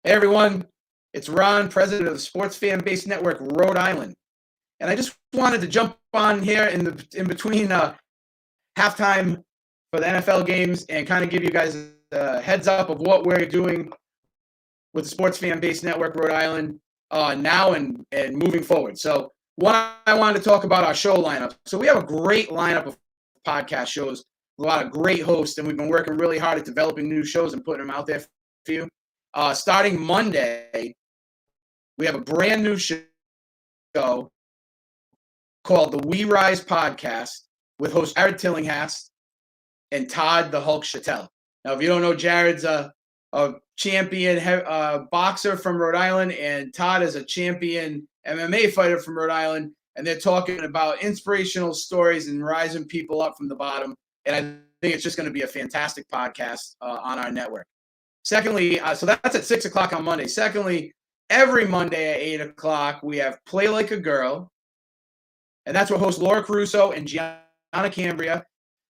Hey everyone, it's Ron, president of the sports fan-based network Rhode Island, and I just wanted to jump on here in between halftime for the NFL games and kind of give you guys a heads up of what we're doing with the sports fan-based network Rhode Island now and moving forward. So one, I wanted to talk about our show lineup. So we have a great lineup of podcast shows, a lot of great hosts, and we've been working really hard at developing new shows and putting them out there for you. Starting Monday, we have a brand new show called the We Rise Podcast with host Jared Tillinghast and Todd the Hulk Chattel. Now, if you don't know, Jared's a champion boxer from Rhode Island, and Todd is a champion MMA fighter from Rhode Island, and they're talking about inspirational stories and rising people up from the bottom. And I think it's just going to be a fantastic podcast on our network. Secondly, so that's at 6 o'clock on Monday. Secondly, every Monday at 8 o'clock, we have Play Like a Girl. And that's what hosts Laura Caruso and Gianna Cambria.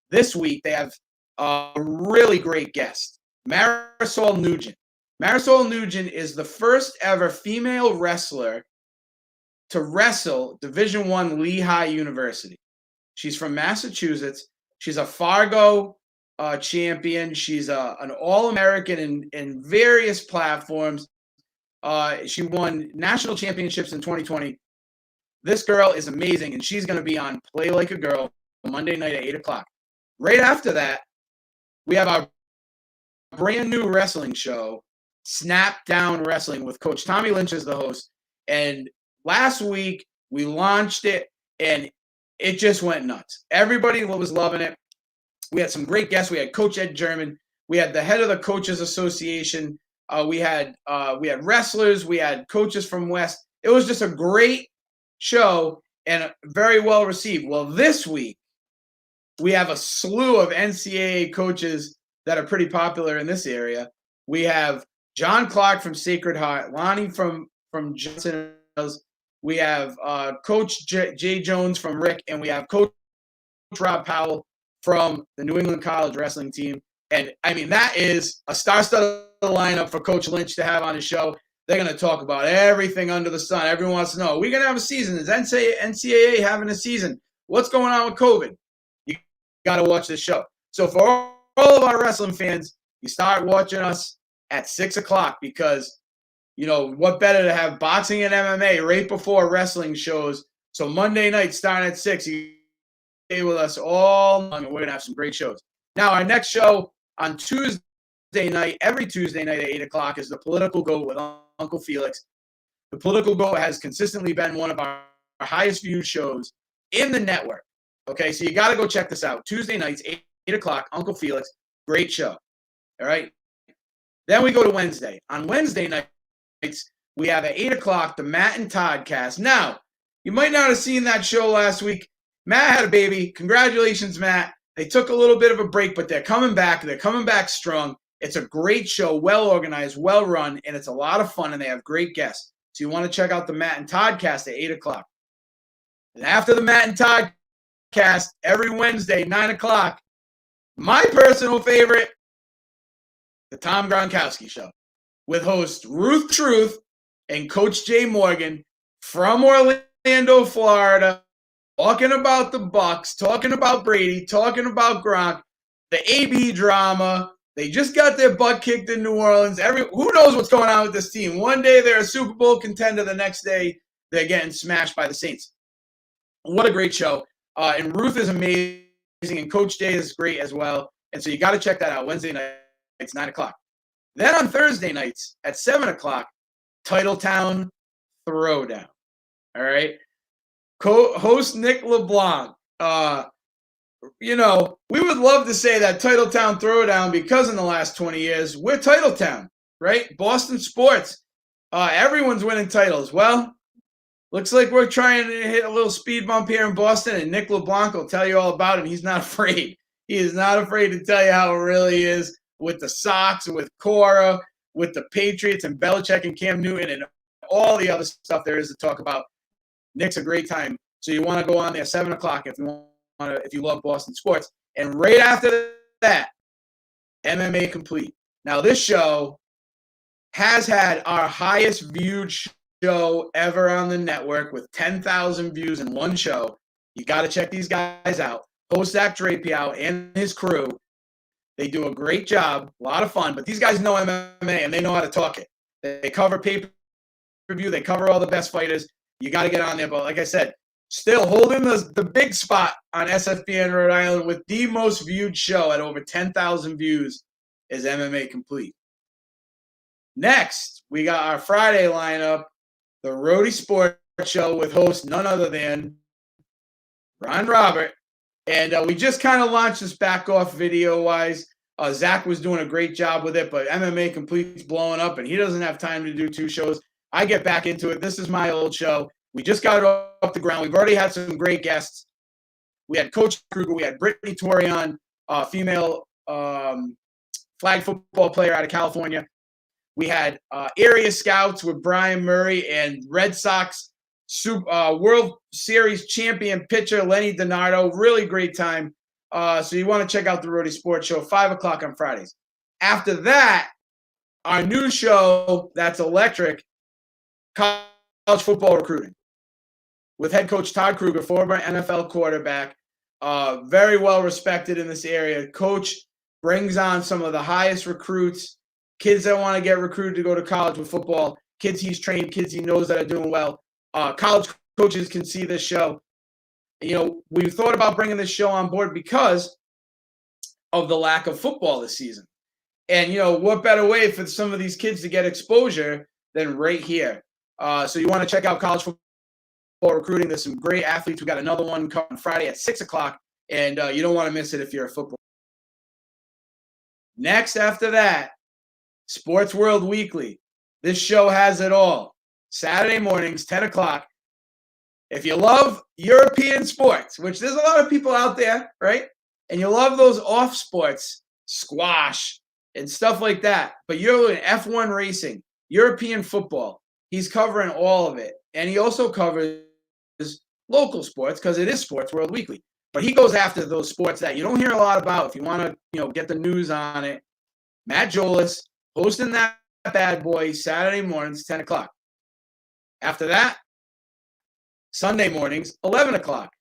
This week, they have a really great guest, Marisol Nugent. Marisol Nugent is the first ever female wrestler to wrestle Division I Lehigh University. She's from Massachusetts. She's a Fargo champion. She's an All-American in various platforms. She won national championships in 2020. This girl is amazing, and she's going to be on Play Like a Girl Monday night at 8 o'clock. Right after that, we have our brand new wrestling show, Snap Down Wrestling, with Coach Tommy Lynch as the host. And last week, we launched it, and it just went nuts. Everybody was loving it. We had some great guests. We had Coach Ed German. We had the head of the Coaches Association. We had wrestlers. We had coaches from West. It was just a great show and very well received. Well, this week, we have a slew of NCAA coaches that are pretty popular in this area. We have John Clark from Sacred Heart, Lonnie from Johnson Hills. We have Coach Jay Jones from Rick, and we have Coach Rob Powell from the New England College wrestling team. And, I mean, that is a star-studded lineup for Coach Lynch to have on his show. They're going to talk about everything under the sun. Everyone wants to know, are we going to have a season? Is NCAA having a season? What's going on with COVID? You got to watch this show. So for all of our wrestling fans, you start watching us at 6 o'clock because, you know, what better to have boxing and MMA right before wrestling shows. So Monday night starting at 6, you stay with us all month, and we're going to have some great shows. Now, our next show on Tuesday night, every Tuesday night at 8 o'clock, is The Political Goat with Uncle Felix. The Political Goat has consistently been one of our highest viewed shows in the network. Okay, so you got to go check this out. Tuesday nights, 8 o'clock, Uncle Felix. Great show. All right? Then we go to Wednesday. On Wednesday nights, we have at 8 o'clock the Matt and Todd cast. Now, you might not have seen that show last week. Matt had a baby. Congratulations, Matt. They took a little bit of a break, but they're coming back. They're coming back strong. It's a great show, well organized, well run, and it's a lot of fun, and they have great guests. So you want to check out the Matt and Todd cast at 8 o'clock. And after the Matt and Todd cast, every Wednesday, 9 o'clock, my personal favorite, the Tom Gronkowski Show, with host Ruth Truth and Coach Jay Morgan from Orlando, Florida, talking about the Bucs, talking about Brady, talking about Gronk, the AB drama. They just got their butt kicked in New Orleans. Who knows what's going on with this team? One day they're a Super Bowl contender. The next day they're getting smashed by the Saints. What a great show. And Ruth is amazing, and Coach Jay is great as well. And so you got to check that out. Wednesday night, it's 9 o'clock. Then on Thursday nights at 7 o'clock, Titletown Throwdown. All right? Host Nick LeBlanc. You know, we would love to say that Titletown Throwdown because in the last 20 years, we're Titletown, right? Boston sports. Everyone's winning titles. Well, looks like we're trying to hit a little speed bump here in Boston, and Nick LeBlanc will tell you all about it. He's not afraid. He is not afraid to tell you how it really is with the Sox and with Cora, with the Patriots and Belichick and Cam Newton and all the other stuff there is to talk about. Nick's a great time. So you want to go on there 7 o'clock if you love Boston sports. And right after that, MMA Complete. Now this show has had our highest viewed show ever on the network with 10,000 views in one show. You got to check these guys out. Host Zach Drapiau and his crew. They do a great job, a lot of fun, but these guys know MMA and they know how to talk it. They cover pay-per-view. They cover all the best fighters. You got to get on there. But like I said, still holding the big spot on SFBN Rhode Island with the most viewed show at over 10,000 views is MMA Complete. Next, we got our Friday lineup, the Roadie Sports Show with host none other than Ron Robert. And we just kind of launched this back off video-wise. Zach was doing a great job with it, but MMA Complete's blowing up, and he doesn't have time to do 2 shows. I get back into it. This is my old show. We just got it off the ground. We've already had some great guests. We had Coach Kruger. We had Brittany Torian, female flag football player out of California. We had area scouts with Brian Murray and Red Sox World Series champion pitcher Lenny DiNardo. Really great time. So you want to check out the Roadie Sports Show, 5 o'clock on Fridays. After that, our new show that's electric, college football recruiting, with head coach Todd Kruger, former NFL quarterback, very well respected in this area. Coach brings on some of the highest recruits, kids that want to get recruited to go to college with football, kids he's trained, kids he knows that are doing well. College coaches can see this show. You know, we thought about bringing this show on board because of the lack of football this season. And, you know, what better way for some of these kids to get exposure than right here? So you want to check out college football recruiting. There's some great athletes. We got another one coming Friday at 6 o'clock, and you don't want to miss it if you're a football. Next after that, Sports World Weekly. This show has it all. Saturday mornings, 10 o'clock. If you love European sports, which there's a lot of people out there, right? And you love those off sports, squash and stuff like that, but you're looking at F1 racing, European football, he's covering all of it. And he also covers local sports because it is Sports World Weekly. But he goes after those sports that you don't hear a lot about. If you want to, you know, get the news on it, Matt Jolis hosting that bad boy Saturday mornings, 10 o'clock. After that, Sunday mornings, 11 o'clock.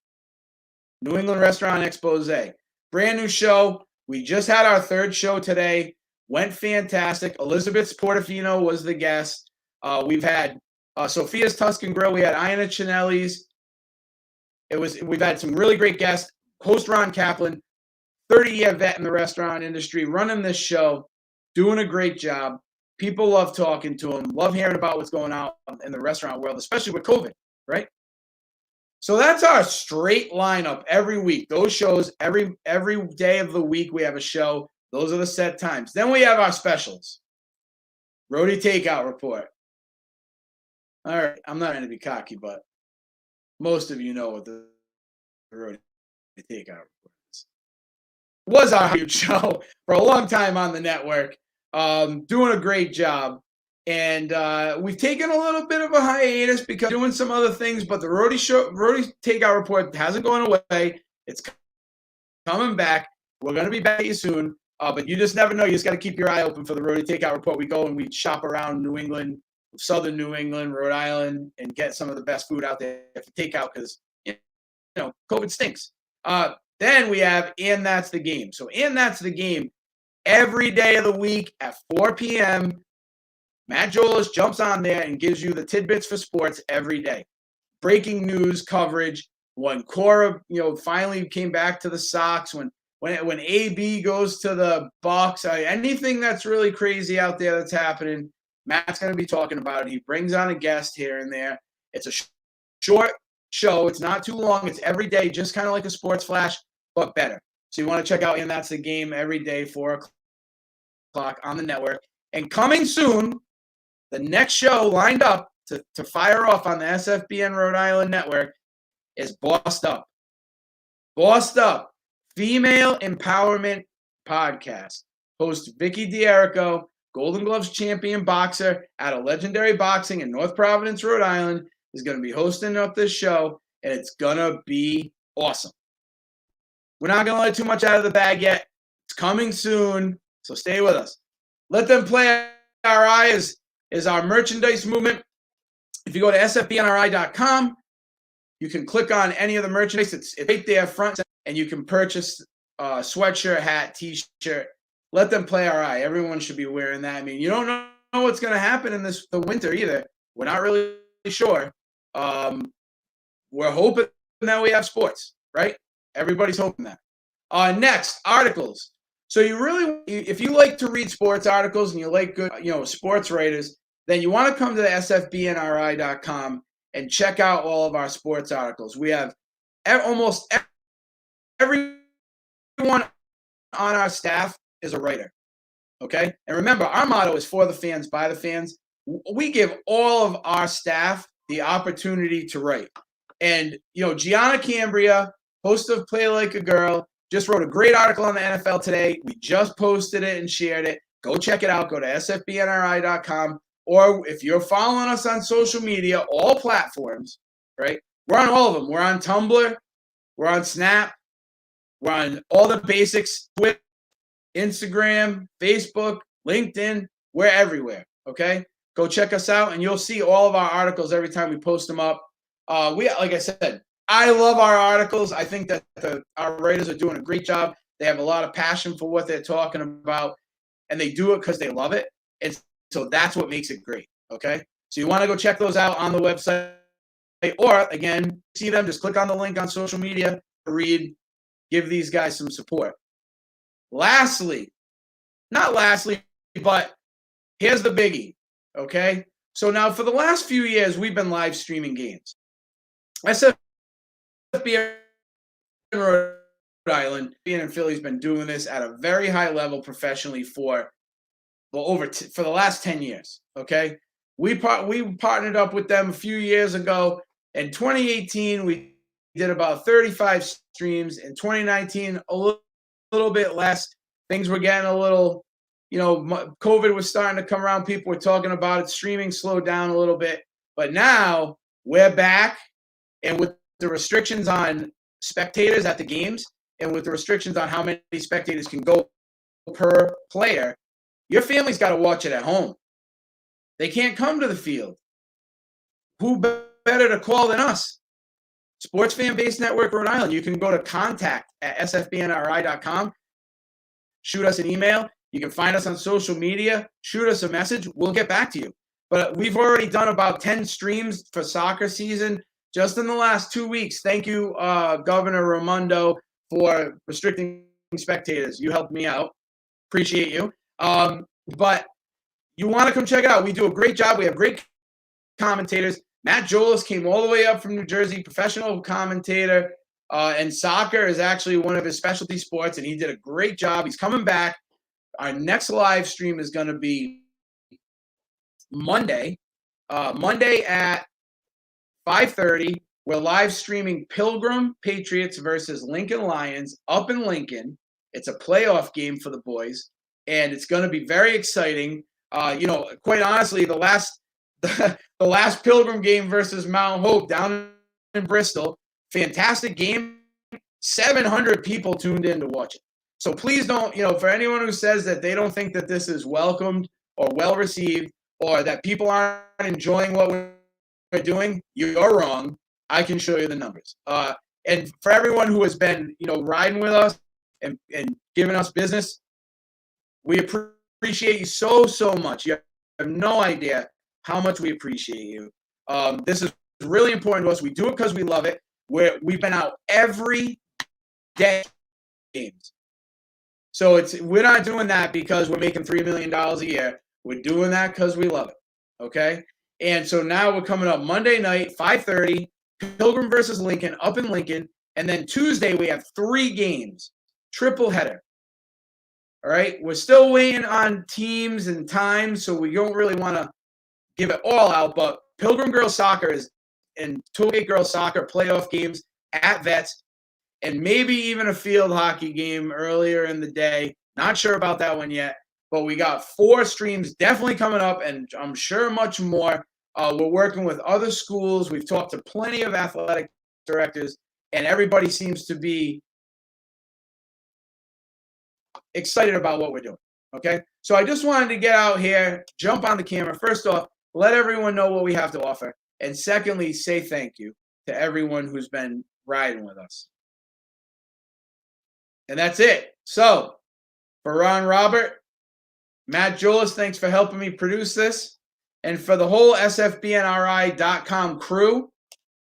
New England Restaurant Expose. Brand new show. We just had our 3rd show today. Went fantastic. Elizabeth Portofino was the guest. We've had Sophia's Tuscan Grill. We had Iana Chinelli's. We've had some really great guests. Host Ron Kaplan, 30-year vet in the restaurant industry, running this show, doing a great job. People love talking to him, love hearing about what's going on in the restaurant world, especially with COVID, right? So that's our straight lineup every week. Those shows, every day of the week, we have a show. Those are the set times. Then we have our specials. Roadie Takeout Report. All right, I'm not going to be cocky, but most of you know what the Roadie Takeout Report is. It was our huge show for a long time on the network. Doing a great job. And we've taken a little bit of a hiatus because doing some other things, but the Roadie Takeout Report hasn't gone away. It's coming back. We're going to be back to you soon. But you just never know. You just got to keep your eye open for the Roadie Takeout Report. We go and we shop around New England, southern New England, Rhode Island, and get some of the best food out there for takeout because, you know, COVID stinks. Then we have And That's the Game. So And That's the Game every day of the week at 4 p.m., Matt Jolis jumps on there and gives you the tidbits for sports every day. Breaking news coverage. When Cora, you know, finally came back to the Sox, when AB goes to the Bucks, anything that's really crazy out there that's happening, Matt's going to be talking about it. He brings on a guest here and there. It's a short show. It's not too long. It's every day, just kind of like a sports flash, but better. So you want to check out And That's the Game every day, 4 o'clock on the network. And coming soon, the next show lined up to fire off on the SFBN Rhode Island Network is Bossed Up. Bossed Up, Female Empowerment Podcast. Host Vicky D'Erico, Golden Gloves champion boxer out of Legendary Boxing in North Providence, Rhode Island, is going to be hosting up this show, and it's going to be awesome. We're not going to let too much out of the bag yet. It's coming soon, so stay with us. Let them play is our merchandise movement. If you go to SFBNRI.com, you can click on any of the merchandise. It's right there front, and you can purchase a sweatshirt, hat, T-shirt. Let them play RI. Everyone should be wearing that. I mean, you don't know what's going to happen in the winter either. We're not really sure. We're hoping that we have sports, right? Everybody's hoping that. Next, articles. So if you like to read sports articles and you like good, sports writers, then you want to come to the SFBNRI.com and check out all of our sports articles. We have almost everyone on our staff is a writer, okay? And remember, our motto is for the fans, by the fans. We give all of our staff the opportunity to write. And, Gianna Cambria, host of Play Like a Girl, just wrote a great article on the NFL today. We just posted it and shared it. Go check it out. Go to sfbnri.com. Or if you're following us on social media, all platforms, right? We're on all of them. We're on Tumblr. We're on Snap. We're on all the basics, Twitter, Instagram, Facebook, LinkedIn. We're everywhere, okay? Go check us out, and you'll see all of our articles every time we post them up. Like I said, I love our articles. I think that our writers are doing a great job. They have a lot of passion for what they're talking about, and they do it because they love it. And so that's what makes it great, okay? So you want to go check those out on the website. Or, again, see them, just click on the link on social media, read, give these guys some support. Not lastly, but here's the biggie, okay? So now for the last few years, we've been live streaming games. SFBN in Rhode Island, being in Philly's been doing this at a very high level professionally for the last 10 years, okay? We partnered up with them a few years ago. In 2018, we did about 35 streams. In 2019, a little bit less. Things were getting a little, COVID was starting to come around. People were talking about it. Streaming slowed down a little bit. But now we're back. And with the restrictions on spectators at the games and with the restrictions on how many spectators can go per player, your family's got to watch it at home. They can't come to the field. Who better to call than us? Sports Fan Base Network Rhode Island. You can go to contact@sfbnri.com. Shoot us an email. You can find us on social media. Shoot us a message. We'll get back to you. But we've already done about 10 streams for soccer season just in the last 2 weeks. Thank you, Governor Raimondo, for restricting spectators. You helped me out. Appreciate you. But you want to come check it out. We do a great job. We have great commentators. Matt Jolis came all the way up from New Jersey, professional commentator, and soccer is actually one of his specialty sports, and he did a great job. He's coming back. Our next live stream is going to be Monday at 5:30. We're live streaming Pilgrim Patriots versus Lincoln Lions up in Lincoln. It's a playoff game for the boys, and it's going to be very exciting. Quite honestly, the last Pilgrim game versus Mount Hope down in Bristol, fantastic game. 700 people tuned in to watch it. So please don't, for anyone who says that they don't think that this is welcomed or well received or that people aren't enjoying what we're doing, you're wrong. I can show you the numbers. And for everyone who has been, riding with us and giving us business, we appreciate you so much. You have no idea how much we appreciate you. This is really important to us. We do it because we love it. We've been out every day games. So we're not doing that because we're making $3 million a year. We're doing that because we love it. Okay? And so now we're coming up Monday night, 5:30, Pilgrim versus Lincoln up in Lincoln. And then Tuesday we have 3 games, triple header. All right? We're still waiting on teams and times, so we don't really want to give it all out. But Pilgrim Girls Soccer and Tollgate Girls Soccer playoff games at Vets, and maybe even a field hockey game earlier in the day. Not sure about that one yet. But we got 4 streams definitely coming up, and I'm sure much more. We're working with other schools. We've talked to plenty of athletic directors, and everybody seems to be excited about what we're doing. Okay? So I just wanted to get out here, jump on the camera. First off, let everyone know what we have to offer. And secondly, say thank you to everyone who's been riding with us. And that's it. So, for Ron Robert, Matt Julis, thanks for helping me produce this. And for the whole SFBNRI.com crew,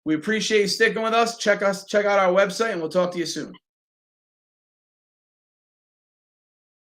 we appreciate you sticking with us. Check out our website, and we'll talk to you soon.